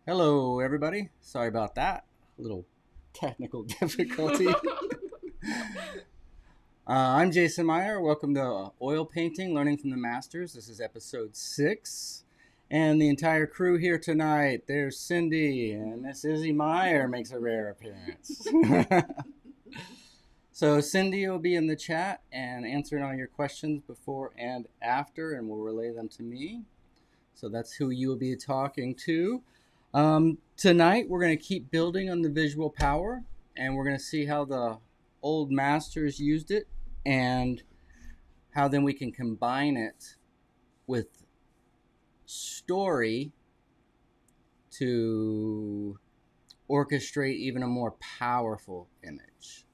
Hello, everybody. Sorry about that. A little technical difficulty. I'm Jason Meyer. Welcome to Oil Painting, Learning from the Masters. This is episode 6. And the entire crew here tonight. There's Cindy, and Miss Izzy Meyer makes a rare appearance. So Cindy will be in the chat and answering all your questions before and after, and will relay them to me. So that's who you will be talking to. Tonight we're going to keep building on the visual power, and we're going to see how the old masters used it and how then we can combine it with story to orchestrate even a more powerful image.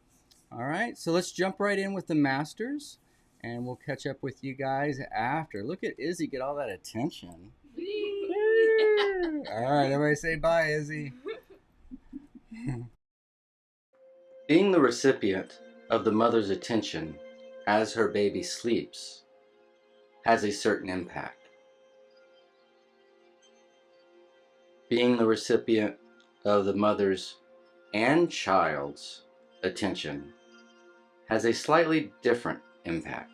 All right, so let's jump right in with the masters, and we'll catch up with you guys after. Look at Izzy get all that attention. All right, everybody say bye, Izzy. Being the recipient of the mother's attention as her baby sleeps has a certain impact. Being the recipient of the mother's and child's attention has a slightly different impact.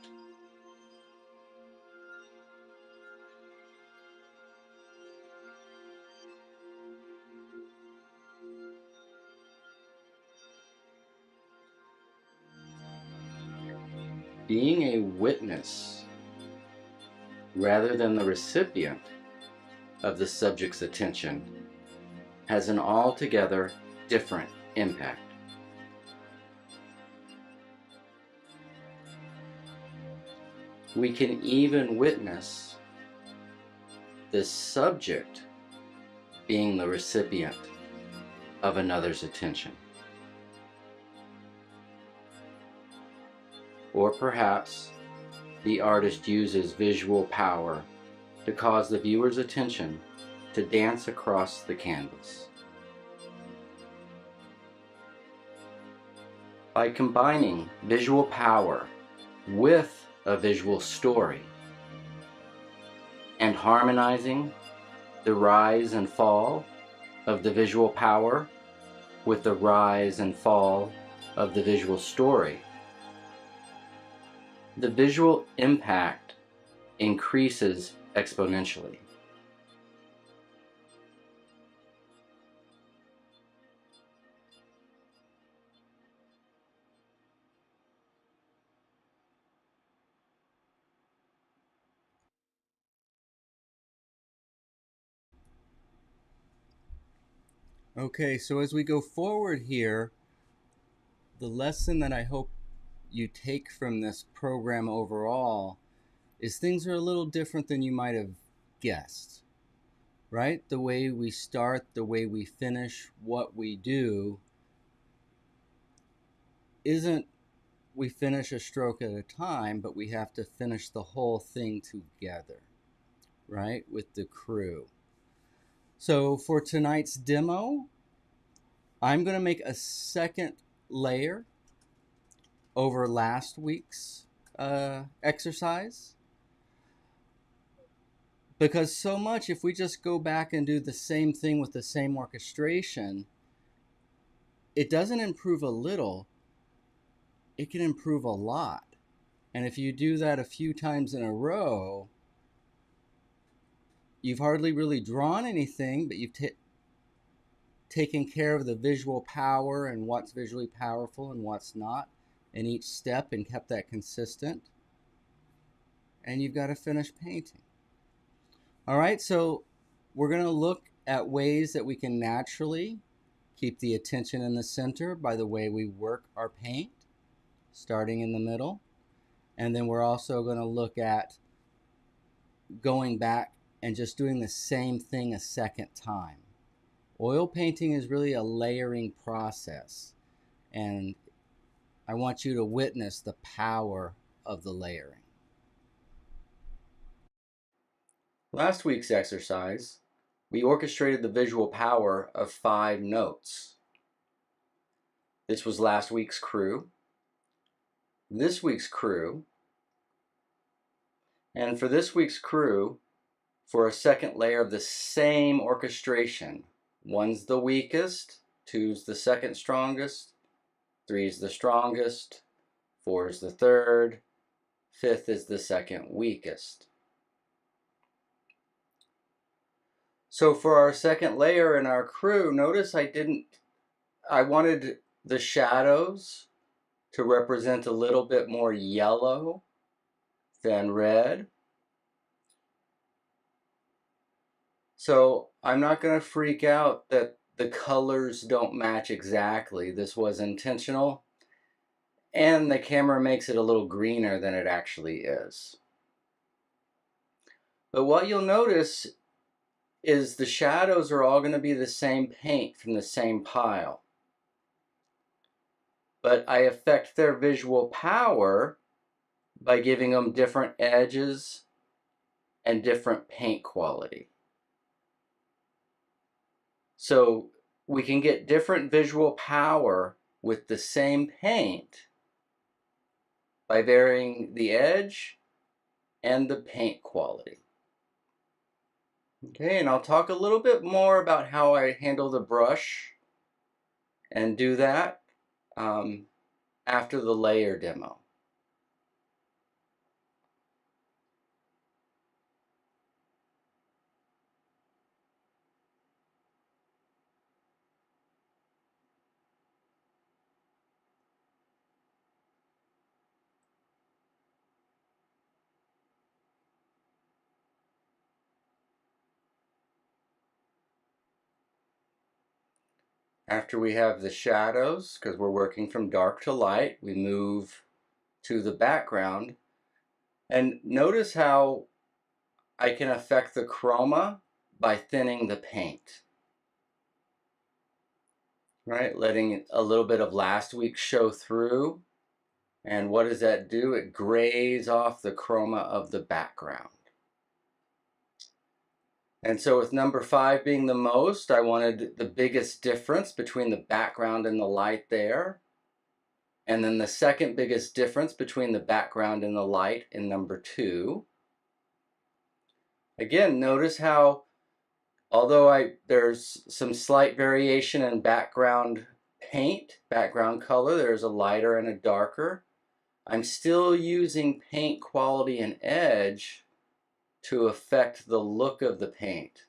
Being a witness rather than the recipient of the subject's attention has an altogether different impact. We can even witness the subject being the recipient of another's attention. Or perhaps the artist uses visual power to cause the viewer's attention to dance across the canvas. By combining visual power with a visual story and harmonizing the rise and fall of the visual power with the rise and fall of the visual story, the visual impact increases exponentially. Okay, so as we go forward here, the lesson that I hope you take from this program overall is things are a little different than you might have guessed, right? The way we start, the way we finish, what we do isn't we finish a stroke at a time, but we have to finish the whole thing together, right? With the crew. So for tonight's demo, I'm going to make a second layer over last week's exercise. Because so much, if we just go back and do the same thing with the same orchestration, it doesn't improve a little, it can improve a lot. And if you do that a few times in a row, you've hardly really drawn anything, but you've taken care of the visual power and what's visually powerful and what's not in each step and kept that consistent. And you've got to finish painting. All right, so we're going to look at ways that we can naturally keep the attention in the center by the way we work our paint, starting in the middle. And then we're also going to look at going back and just doing the same thing a second time. Oil painting is really a layering process, and I want you to witness the power of the layering. Last week's exercise, we orchestrated the visual power of 5 notes. This was last week's crew, this week's crew, and for this week's crew, for a second layer of the same orchestration, One's the weakest, two's the second strongest, three's the strongest, four is the third, fifth is the second weakest. So for our second layer in our crew, notice I wanted the shadows to represent a little bit more yellow than red. So I'm not going to freak out that the colors don't match exactly. This was intentional. And the camera makes it a little greener than it actually is. But what you'll notice is the shadows are all going to be the same paint from the same pile. But I affect their visual power by giving them different edges and different paint quality. So we can get different visual power with the same paint by varying the edge and the paint quality. Okay, and I'll talk a little bit more about how I handle the brush and do that after the layer demo. After we have the shadows, because we're working from dark to light, we move to the background. And notice how I can affect the chroma by thinning the paint. Right, letting a little bit of last week show through. And what does that do? It grays off the chroma of the background. And so with number 5 being the most, I wanted the biggest difference between the background and the light there. And then the second biggest difference between the background and the light in number 2. Again, notice how, although there's some slight variation in background paint, background color, there's a lighter and a darker, I'm still using paint quality and edge to affect the look of the paint.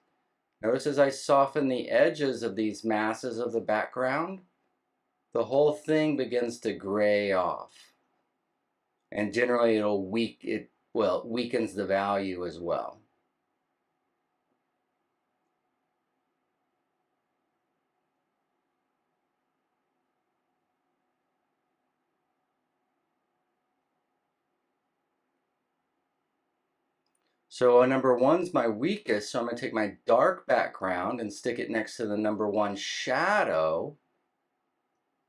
Notice as I soften the edges of these masses of the background, the whole thing begins to gray off. And generally it weakens the value as well. So number 1's my weakest, so I'm going to take my dark background and stick it next to the number 1 shadow,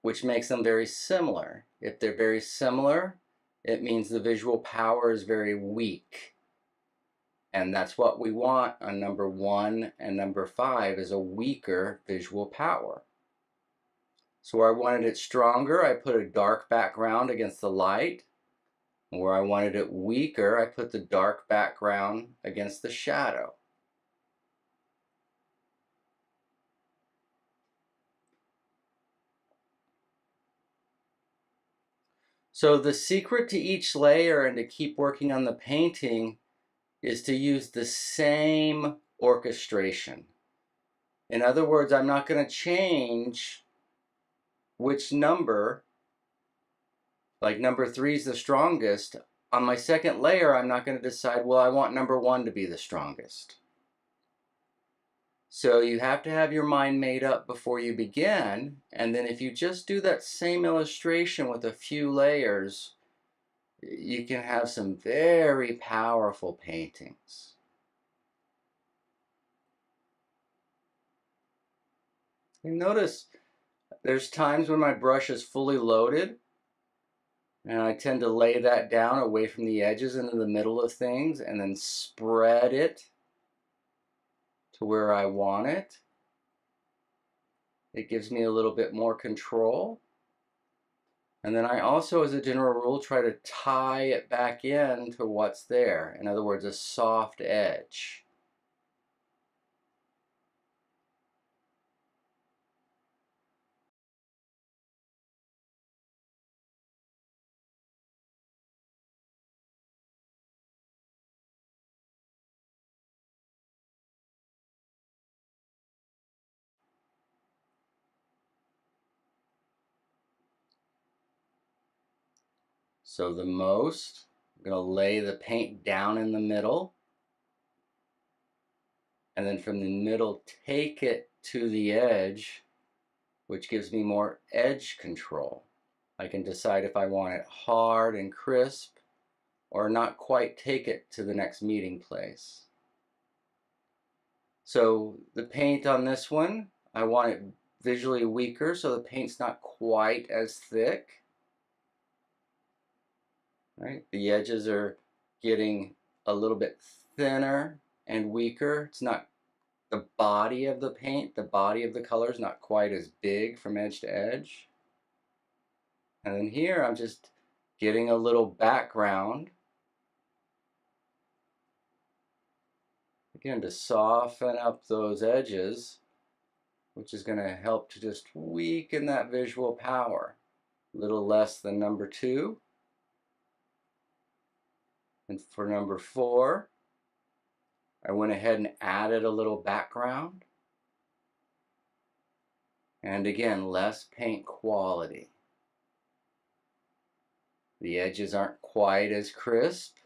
which makes them very similar. If they're very similar, it means the visual power is very weak. And that's what we want on number 1 and number 5 is a weaker visual power. So where I wanted it stronger, I put a dark background against the light. Where I wanted it weaker, I put the dark background against the shadow. So the secret to each layer and to keep working on the painting is to use the same orchestration. In other words, I'm not going to change which number, like number 3 is the strongest. On my second layer, I'm not going to decide, well, I want number 1 to be the strongest. So you have to have your mind made up before you begin, and then if you just do that same illustration with a few layers, you can have some very powerful paintings. You notice there's times when my brush is fully loaded, and I tend to lay that down away from the edges into the middle of things and then spread it to where I want it. It gives me a little bit more control. And then I also, as a general rule, try to tie it back in to what's there. In other words, a soft edge. So the most, I'm going to lay the paint down in the middle, and then from the middle take it to the edge, which gives me more edge control. I can decide if I want it hard and crisp or not quite take it to the next meeting place. So the paint on this one, I want it visually weaker, so the paint's not quite as thick. Right? The edges are getting a little bit thinner and weaker. It's not the body of the paint, the body of the color is not quite as big from edge to edge. And then here I'm just getting a little background. Again, to soften up those edges, which is going to help to just weaken that visual power. A little less than number 2. And for number 4, I went ahead and added a little background. And again, less paint quality. The edges aren't quite as crisp.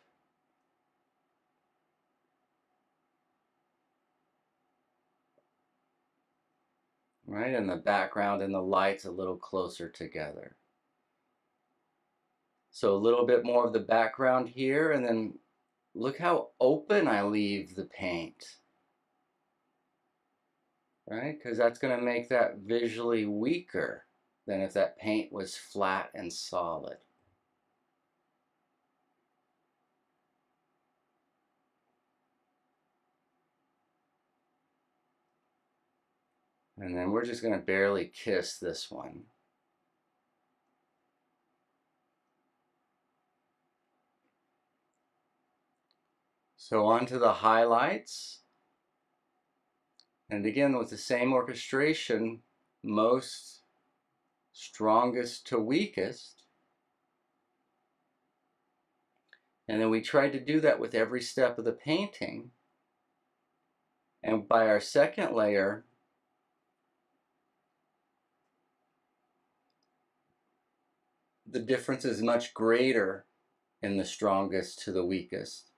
Right, and the background and the lights a little closer together. So a little bit more of the background here, and then look how open I leave the paint. Right, because that's going to make that visually weaker than if that paint was flat and solid. And then we're just going to barely kiss this one. So on to the highlights. And again, with the same orchestration, most, strongest to weakest. And then we tried to do that with every step of the painting. And by our second layer, the difference is much greater in the strongest to the weakest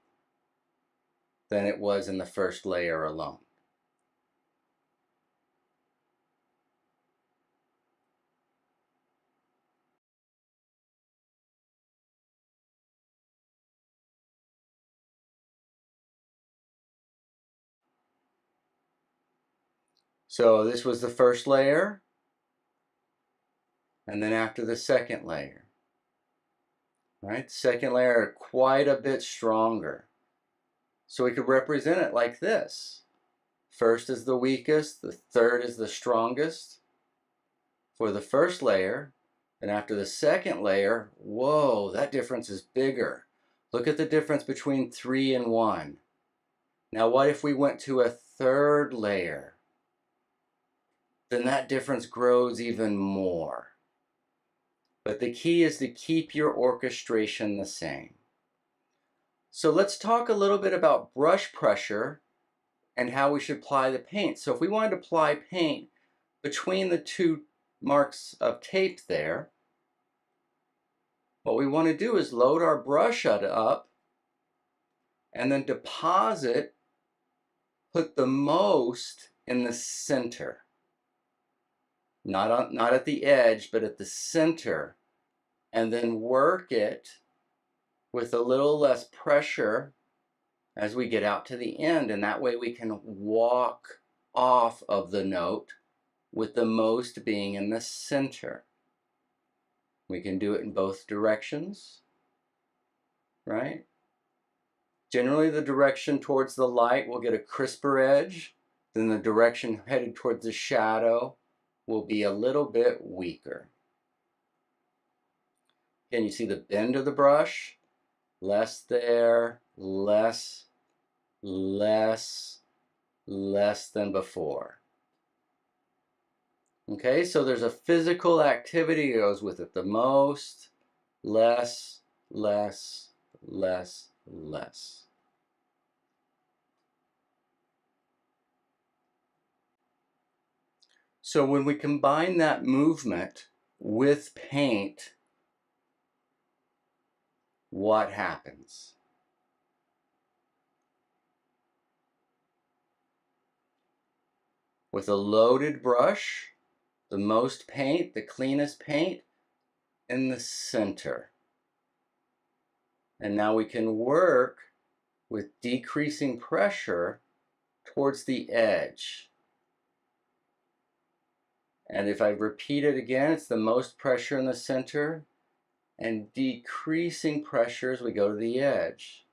than it was in the first layer alone. So this was the first layer, and then after the second layer. Right? Second layer quite a bit stronger. So we could represent it like this. First is the weakest, the third is the strongest for the first layer, and after the second layer, whoa, that difference is bigger. Look at the difference between 3 and 1. Now what if we went to a third layer? Then that difference grows even more. But the key is to keep your orchestration the same. So let's talk a little bit about brush pressure and how we should apply the paint. So if we wanted to apply paint between the 2 marks of tape there, what we want to do is load our brush up and then deposit, put the most in the center. Not at the edge, but at the center. And then work it with a little less pressure as we get out to the end. And that way we can walk off of the note with the most being in the center. We can do it in both directions, right? Generally the direction towards the light will get a crisper edge, then the direction headed towards the shadow will be a little bit weaker. Can you see the bend of the brush? Less there, less, less, less than before. Okay, so there's a physical activity that goes with it. The most, less, less, less, less. So when we combine that movement with paint, what happens? With a loaded brush, the most paint, the cleanest paint in the center. And now we can work with decreasing pressure towards the edge. And if I repeat it again, it's the most pressure in the center and decreasing pressure as we go to the edge.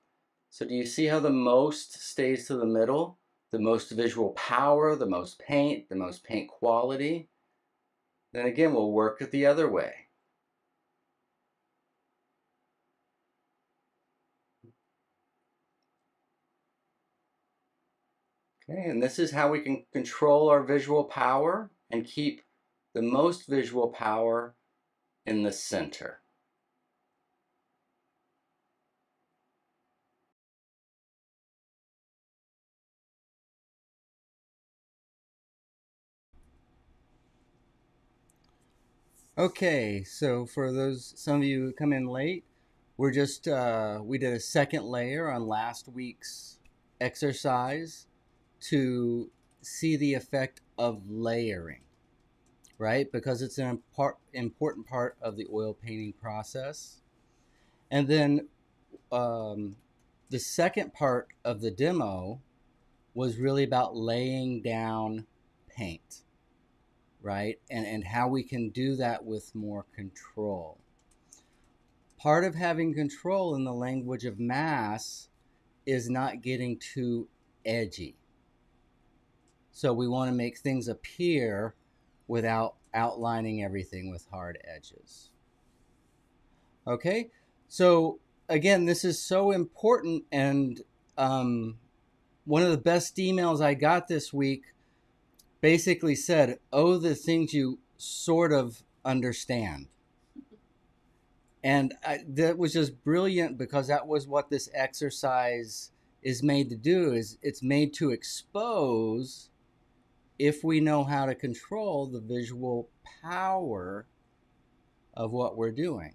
So do you see how the most stays to the middle? The most visual power, the most paint quality. Then again, we'll work it the other way. Okay, and this is how we can control our visual power and keep the most visual power in the center. Okay, so for some of you who come in late, we did a second layer on last week's exercise to see the effect of layering, right? Because it's an important part of the oil painting process. And then the second part of the demo was really about laying down paint, right? And how we can do that with more control. Part of having control in the language of mass is not getting too edgy. So we want to make things appear without outlining everything with hard edges. Okay, so again, this is so important, and one of the best emails I got this week basically said, oh, the things you sort of understand. And that was just brilliant, because that was what this exercise is made to do. Is it's made to expose, if we know how to control the visual power of what we're doing,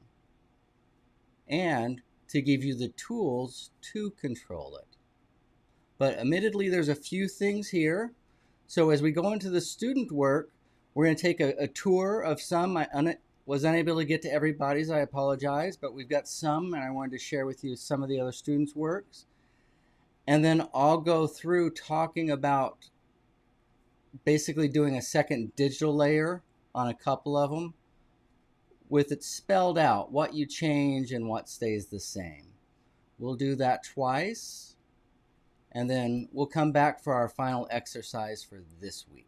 and to give you the tools to control it. But admittedly, there's a few things here. So as we go into the student work, we're going to take a tour of some. I was unable to get to everybody's, I apologize, but we've got some, and I wanted to share with you some of the other students' works. And then I'll go through talking about basically doing a second digital layer on a couple of them, with it spelled out what you change and what stays the same. We'll do that twice, and then we'll come back for our final exercise for this week.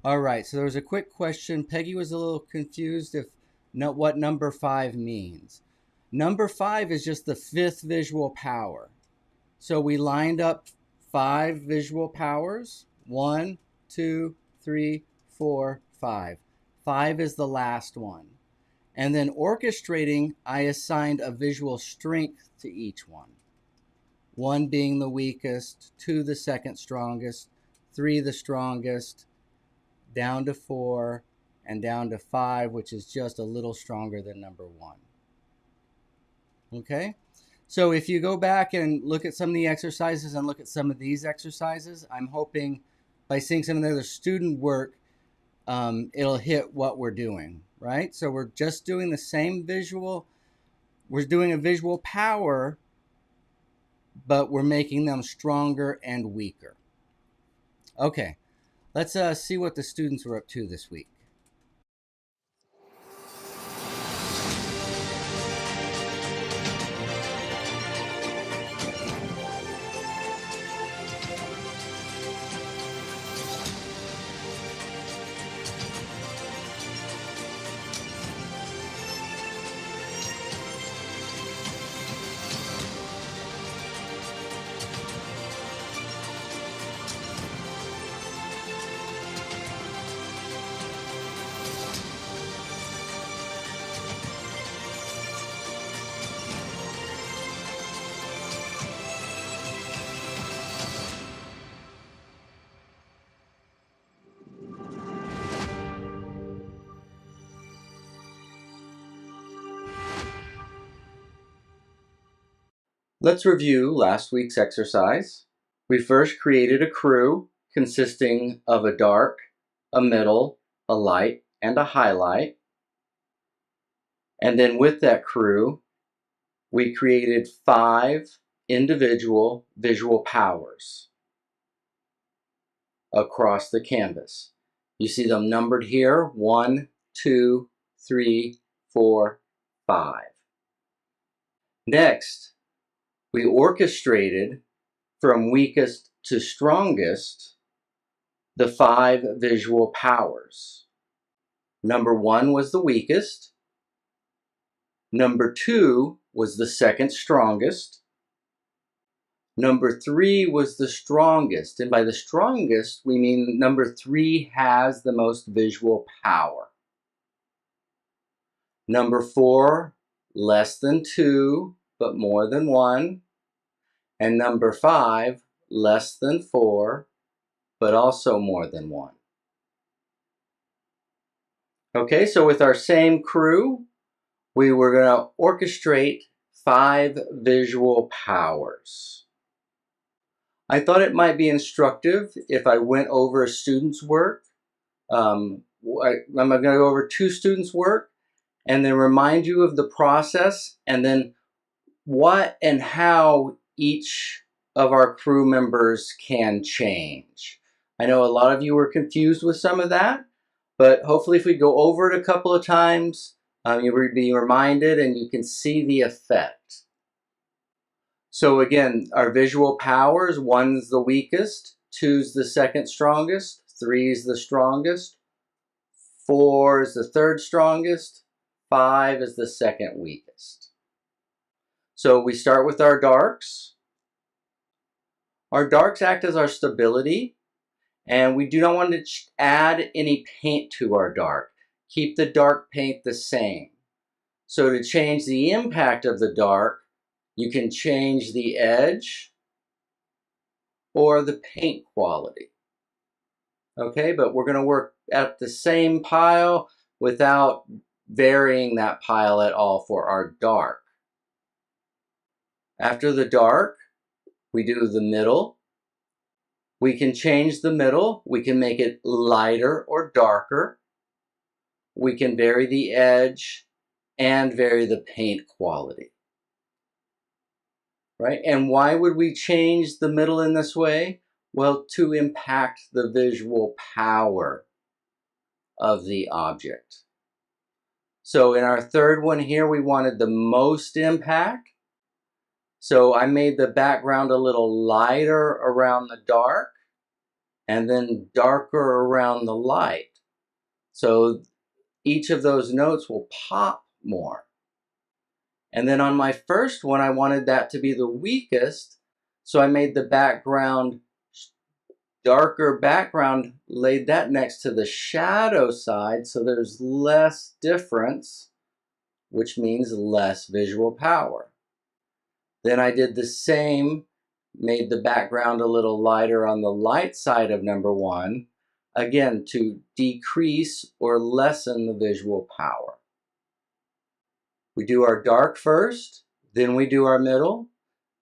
All right, so there was a quick question. Peggy was a little confused what number 5 means. Number 5 is just the 5th visual power. So we lined up 5 visual powers. 1, 2, 3, 4, 5. 5 is the last one. And then orchestrating, I assigned a visual strength to each one. 1 being the weakest, 2 the second strongest, 3 the strongest, down to 4, and down to 5, which is just a little stronger than number 1. Okay? So if you go back and look at some of the exercises and look at some of these exercises, I'm hoping by seeing some of the other student work, it'll hit what we're doing, right? So we're just doing the same visual. We're doing a visual power, but we're making them stronger and weaker. Okay, let's see what the students were up to this week. Let's review last week's exercise. We first created a crew consisting of a dark, a middle, a light, and a highlight. And then with that crew, we created 5 individual visual powers across the canvas. You see them numbered here, 1, 2, 3, 4, 5. Next, we orchestrated from weakest to strongest the 5 visual powers. Number 1 was the weakest. Number 2 was the second strongest. Number 3 was the strongest, and by the strongest, we mean number 3 has the most visual power. Number 4, less than 2, but more than 1. And number 5, less than 4, but also more than 1. Okay, so with our same crew, we were going to orchestrate 5 visual powers. I thought it might be instructive if I went over a student's work. I'm going to go over 2 students' work and then remind you of the process and then what and how each of our crew members can change. I know a lot of you were confused with some of that, but hopefully if we go over it a couple of times, you'll be reminded and you can see the effect. So again, our visual powers, 1's the weakest, 2's the second strongest, 3's the strongest, 4 is the third strongest, 5 is the second weakest. So we start with our darks. Our darks act as our stability, and we do not want to add any paint to our dark. Keep the dark paint the same. So to change the impact of the dark, you can change the edge or the paint quality. Okay, but we're going to work at the same pile without varying that pile at all for our dark. After the dark, we do the middle. We can change the middle. We can make it lighter or darker. We can vary the edge and vary the paint quality. Right? And why would we change the middle in this way? Well, to impact the visual power of the object. So in our third one here, we wanted the most impact. So I made the background a little lighter around the dark and then darker around the light. So each of those notes will pop more. And then on my first one, I wanted that to be the weakest, so I made the background darker background, laid that next to the shadow side, so there's less difference, which means less visual power. Then I did the same, made the background a little lighter on the light side of number 1, again to decrease or lessen the visual power. We do our dark first, then we do our middle,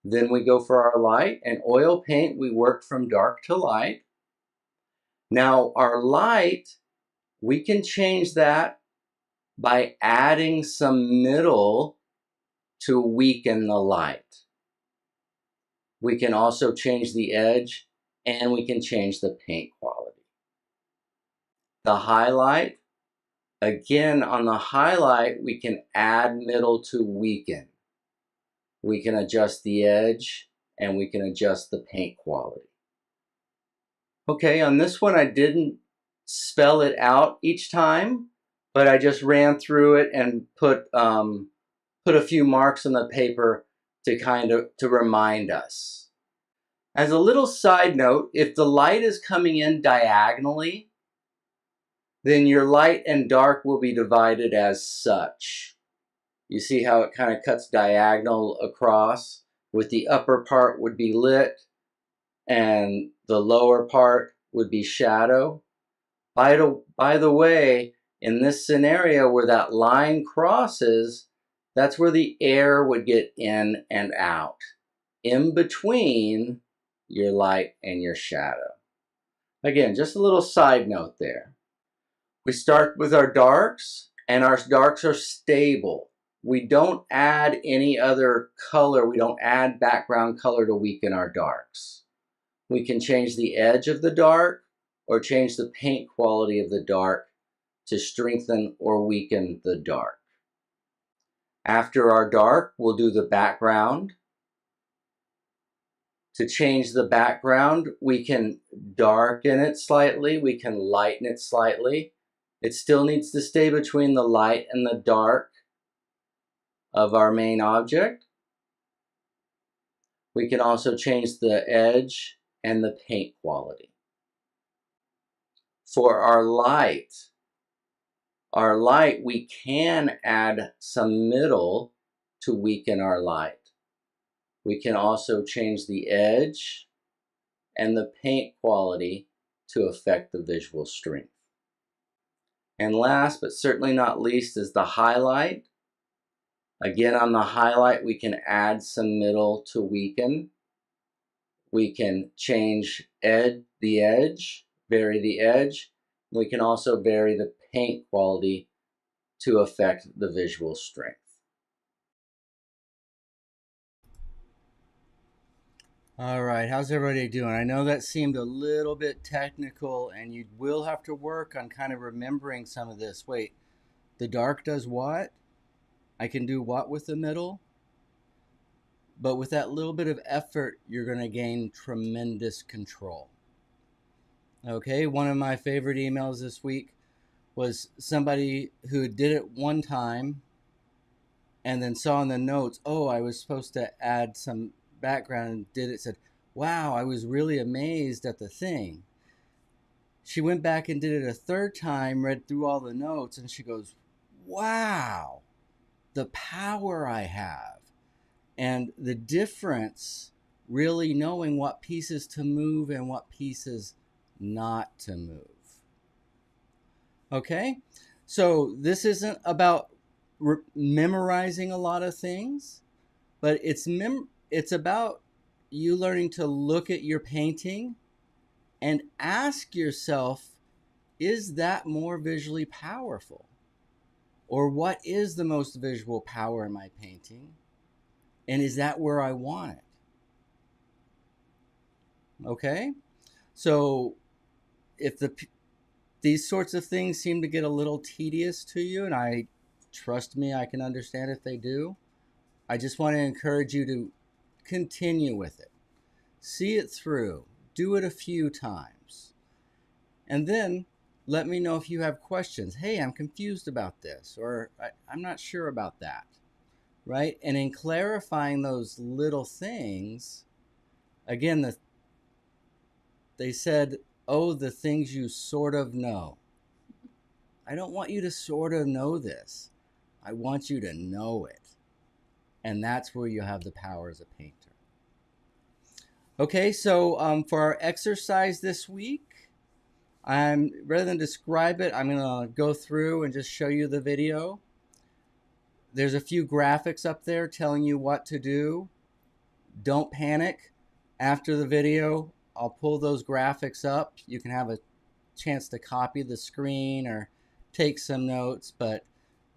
then we go for our light, and oil paint we work from dark to light. Now our light, we can change that by adding some middle to weaken the light. We can also change the edge and we can change the paint quality. The highlight, again on the highlight we can add middle to weaken. We can adjust the edge and we can adjust the paint quality. Okay, on this one I didn't spell it out each time, but I just ran through it and put a few marks on the paper to remind us. As a little side note, if the light is coming in diagonally, then your light and dark will be divided as such. You see how it kind of cuts diagonal across, with the upper part would be lit and the lower part would be shadow. By the way, in this scenario where that line crosses, that's where the air would get in and out. in between your light and your shadow. Again, just a little side note there. We start with our darks, and our darks are stable. We don't add any other color. We don't add background color to weaken our darks. We can change the edge of the dark or change the paint quality of the dark to strengthen or weaken the dark. After our dark, we'll do the background. To change the background, we can darken it slightly, we can lighten it slightly. It still needs to stay between the light and the dark of our main object. We can also change the edge and the paint quality. For our light, we can add some middle to weaken our light. We can also change the edge and the paint quality to affect the visual strength. And last but certainly not least is the highlight. Again, on the highlight, we can add some middle to weaken. We can change the edge, vary the edge. We can also vary the paint quality to affect the visual strength. All right, how's everybody doing? I know that seemed a little bit technical, and you will have to work on kind of remembering some of this. Wait, the dark does what? I can do what with the middle? But with that little bit of effort, you're going to gain tremendous control. Okay, one of my favorite emails this week was somebody who did it one time and then saw in the notes, oh, I was supposed to add some background and did it, said, wow, I was really amazed at the thing. She went back and did it a third time, read through all the notes, and she goes, wow, the power I have. And the difference, really knowing what pieces to move and what pieces not to move. Okay? So this isn't about memorizing a lot of things, but it's about you learning to look at your painting and ask yourself, is that more visually powerful? Or what is the most visual power in my painting? And is that where I want it? Okay? So if these sorts of things seem to get a little tedious to you, and trust me, I can understand if they do, I just want to encourage you to continue with it. See it through. Do it a few times. And then let me know if you have questions. Hey, I'm confused about this, or I'm not sure about that. Right? And in clarifying those little things, again, they said, oh, the things you sort of know. I don't want you to sort of know this. I want you to know it. And that's where you have the power as a painter. Okay, so for our exercise this week, rather than describe it, I'm going to go through and just show you the video. There's a few graphics up there telling you what to do. Don't panic. After the video, I'll pull those graphics up. You can have a chance to copy the screen or take some notes, but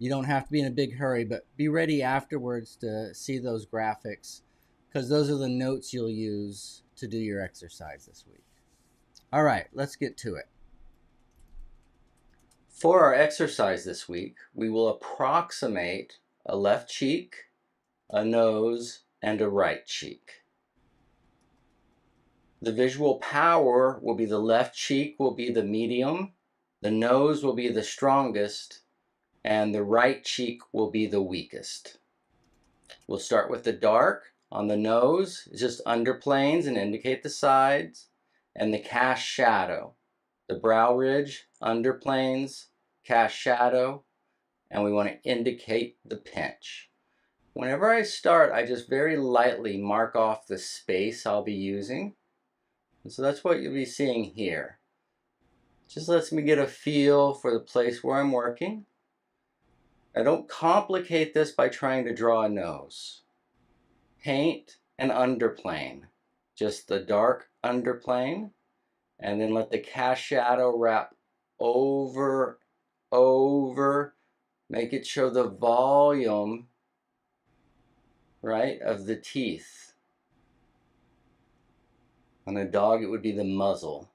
you don't have to be in a big hurry. But be ready afterwards to see those graphics, because those are the notes you'll use to do your exercise this week. All right, let's get to it. For our exercise this week, we will approximate a left cheek, a nose, and a right cheek. The visual power will be the left cheek will be the medium, the nose will be the strongest, and the right cheek will be the weakest. We'll start with the dark. On the nose, it's just underplanes and indicate the sides, and the cast shadow. The brow ridge, underplanes, cast shadow, and we want to indicate the pinch. Whenever I start, I just very lightly mark off the space I'll be using. And so that's what you'll be seeing here. Just lets me get a feel for the place where I'm working. I don't complicate this by trying to draw a nose. Paint an underplane, just the dark underplane, and then let the cast shadow wrap over, make it show the volume, right, of the teeth. On a dog, it would be the muzzle.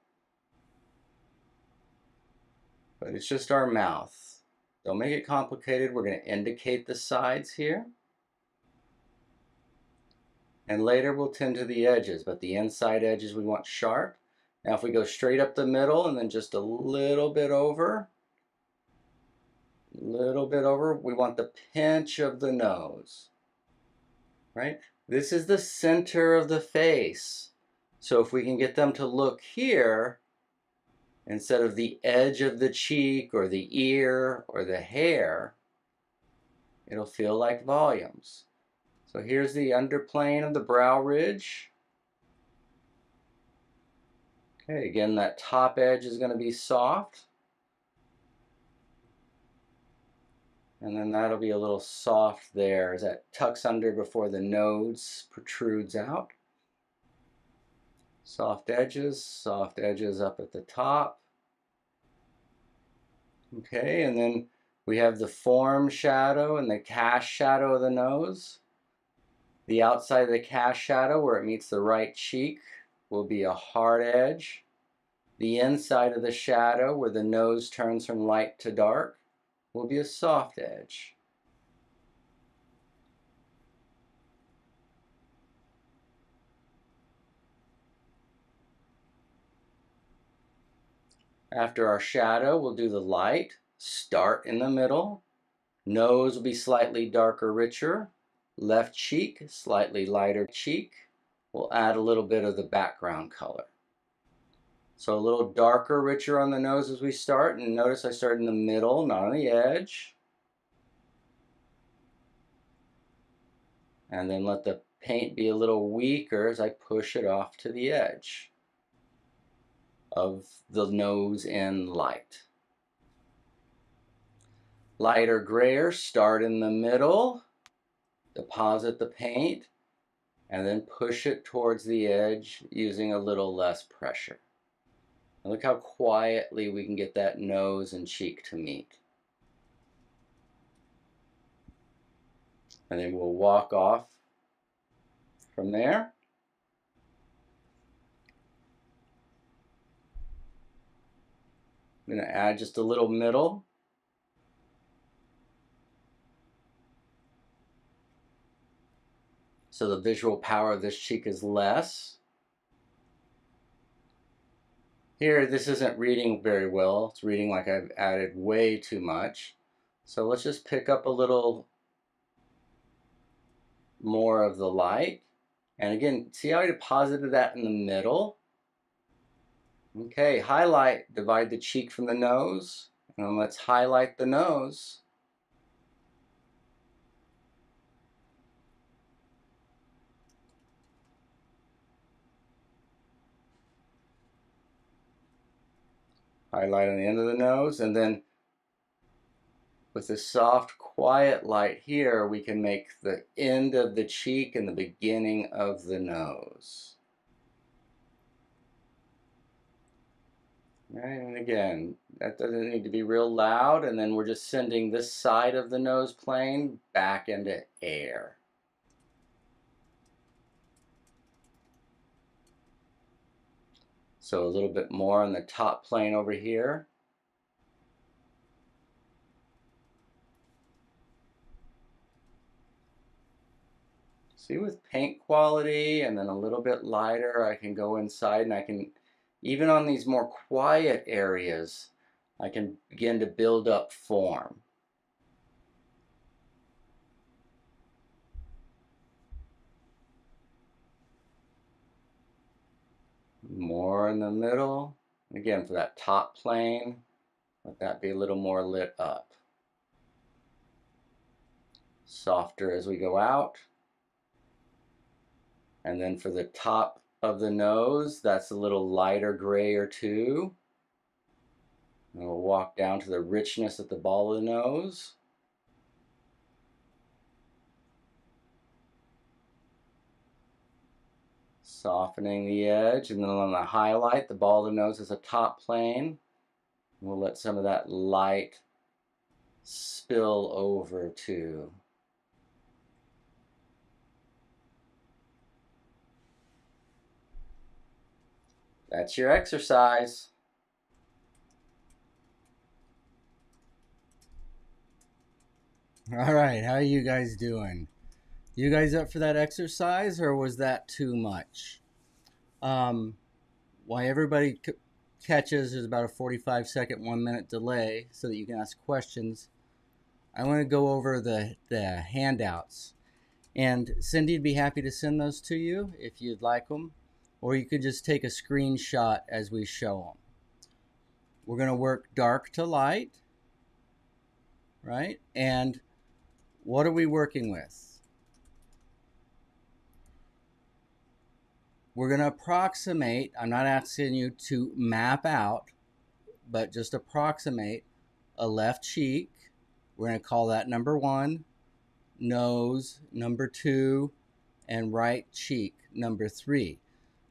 But it's just our mouth. Don't make it complicated. We're going to indicate the sides here. And later we'll tend to the edges, but the inside edges we want sharp. Now if we go straight up the middle and then just a little bit over, we want the pinch of the nose, right? This is the center of the face. So if we can get them to look here, instead of the edge of the cheek or the ear or the hair, it'll feel like volumes. So here's the underplane of the brow ridge. Okay, again, that top edge is going to be soft. And then that'll be a little soft there as that tucks under before the nose protrudes out. Soft edges up at the top. Okay, and then we have the form shadow and the cast shadow of the nose. The outside of the cast shadow where it meets the right cheek will be a hard edge. The inside of the shadow where the nose turns from light to dark will be a soft edge. After our shadow, we'll do the light. Start in the middle. Nose will be slightly darker, richer. Left cheek, slightly lighter cheek. We'll add a little bit of the background color. So a little darker, richer on the nose as we start. And notice I start in the middle, not on the edge. And then let the paint be a little weaker as I push it off to the edge of the nose in light. Lighter grayer, start in the middle, deposit the paint, and then push it towards the edge using a little less pressure. And look how quietly we can get that nose and cheek to meet. And then we'll walk off from there. I'm going to add just a little middle. So the visual power of this cheek is less. Here, this isn't reading very well. It's reading like I've added way too much. So let's just pick up a little more of the light. And again, see how I deposited that in the middle? Okay, highlight, divide the cheek from the nose. And then let's highlight the nose. Highlight on the end of the nose, and then with the soft, quiet light here, we can make the end of the cheek and the beginning of the nose. Right, and again, that doesn't need to be real loud, and then we're just sending this side of the nose plane back into air. So a little bit more on the top plane over here. See, with paint quality and then a little bit lighter, I can go inside and I can, even on these more quiet areas, I can begin to build up form. More in the middle. Again, for that top plane, let that be a little more lit up. Softer as we go out. And then for the top of the nose, that's a little lighter gray or two. And we'll walk down to the richness at the ball of the nose. Softening the edge, and then on the highlight, the ball of the nose is a top plane. We'll let some of that light spill over too. That's your exercise. All right, how are you guys doing? You guys up for that exercise, or was that too much? Why everybody catches, there's about a 45-second, 1-minute delay so that you can ask questions. I want to go over the handouts. And Cindy'd be happy to send those to you if you'd like them. Or you could just take a screenshot as we show them. We're going to work dark to light, right? And what are we working with? We're going to approximate. I'm not asking you to map out, but just approximate a left cheek. We're going to call that number 1, nose, number 2, and right cheek, number 3.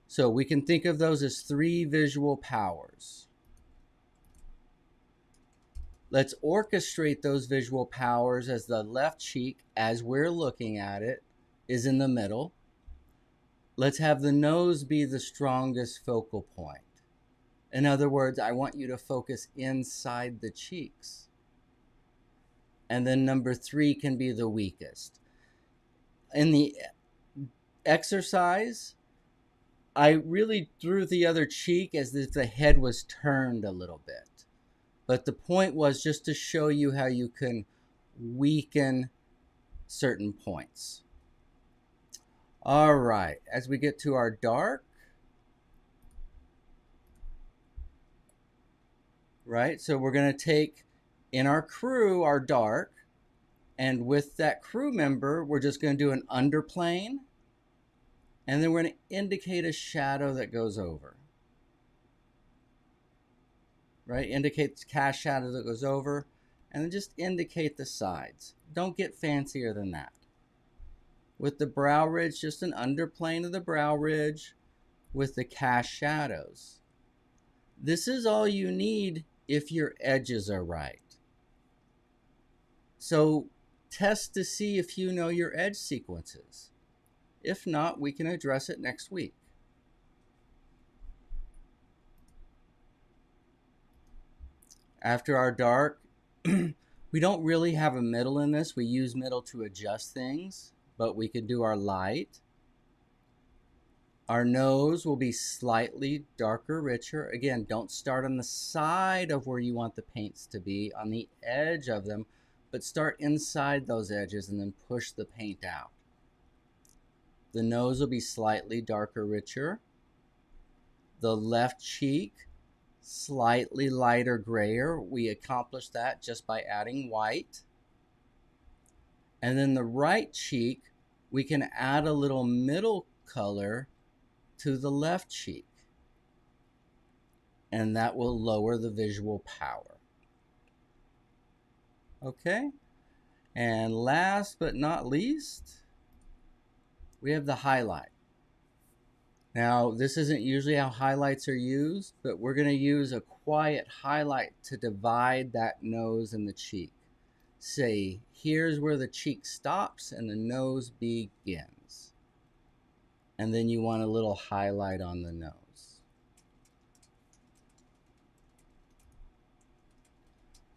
So we can think of those as 3 visual powers. Let's orchestrate those visual powers as the left cheek, as we're looking at it, is in the middle. Let's have the nose be the strongest focal point. In other words, I want you to focus inside the cheeks. And then number 3 can be the weakest. In the exercise, I really drew the other cheek as if the head was turned a little bit. But the point was just to show you how you can weaken certain points. All right, as we get to our dark, right? So we're going to take in our crew our dark, and with that crew member, we're just going to do an underplane, and then we're going to indicate a shadow that goes over. Right? Indicate the cast shadow that goes over, and then just indicate the sides. Don't get fancier than that. With the brow ridge, just an underplane of the brow ridge with the cast shadows. This is all you need if your edges are right. So test to see if you know your edge sequences. If not, we can address it next week. After our dark, we don't really have a middle in this. We use middle to adjust things, but we could do our light. Our nose will be slightly darker, richer. Again, don't start on the side of where you want the paints to be, on the edge of them, but start inside those edges and then push the paint out. The nose will be slightly darker, richer. The left cheek, slightly lighter grayer. We accomplished that just by adding white. And then the right cheek, we can add a little middle color to the left cheek. And that will lower the visual power. Okay? And last but not least, we have the highlight. Now, this isn't usually how highlights are used, but we're going to use a quiet highlight to divide that nose and the cheek. Say, here's where the cheek stops and the nose begins. And then you want a little highlight on the nose.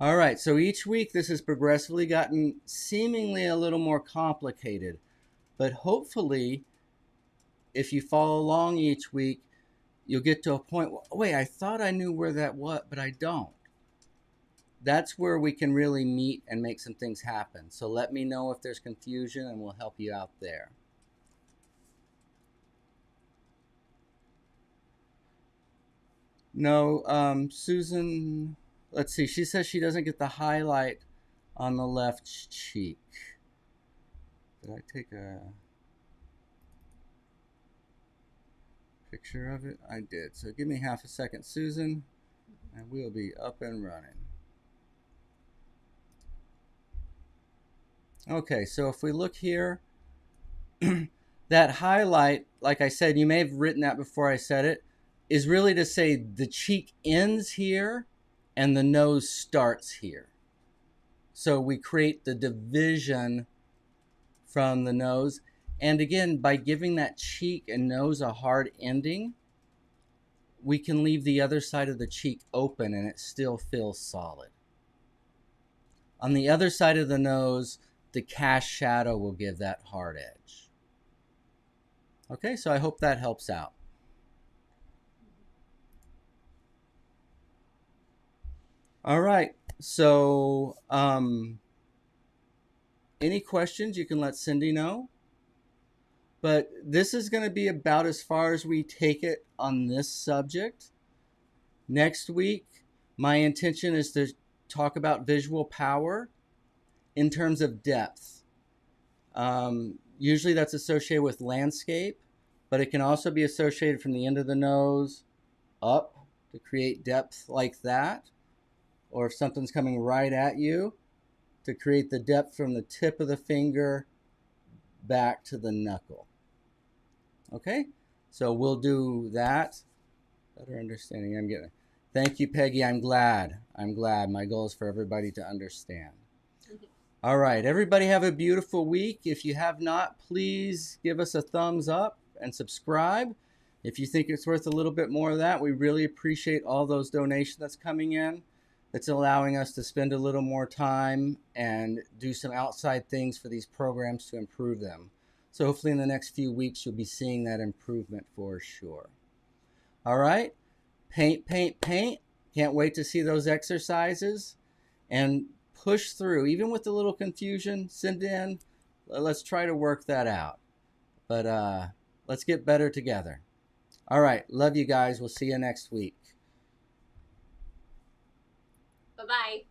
All right, so each week this has progressively gotten seemingly a little more complicated, but hopefully if you follow along each week, you'll get to a point, wait, I thought I knew where that was, but I don't. That's where we can really meet and make some things happen. So let me know if there's confusion and we'll help you out there. No, Susan, let's see, she says she doesn't get the highlight on the left cheek. Did I take a picture of it? I did. So give me half a second, Susan, and we'll be up and running. Okay, so if we look here, That highlight, like I said, you may have written that before I said it, is really to say the cheek ends here and the nose starts here. So we create the division from the nose. And again, by giving that cheek and nose a hard ending, we can leave the other side of the cheek open and it still feels solid. On the other side of the nose, the cast shadow will give that hard edge. Okay, so I hope that helps out. All right, so any questions, you can let Cindy know. But this is going to be about as far as we take it on this subject. Next week, my intention is to talk about visual power in terms of depth. Usually that's associated with landscape, but it can also be associated from the end of the nose up to create depth like that. Or if something's coming right at you, to create the depth from the tip of the finger back to the knuckle. Okay, so we'll do that. Better understanding. I'm getting. Thank you, Peggy. I'm glad. My goal is for everybody to understand. All right, everybody have a beautiful week. If you have not, please give us a thumbs up and subscribe. If you think it's worth a little bit more of that, we really appreciate all those donations that's coming in. It's allowing us to spend a little more time and do some outside things for these programs to improve them. So hopefully in the next few weeks, you'll be seeing that improvement for sure. All right, paint, paint, paint. Can't wait to see those exercises and push through. Even with a little confusion, send in. Let's try to work that out. But let's get better together. All right, love you guys. We'll see you next week. Bye-bye.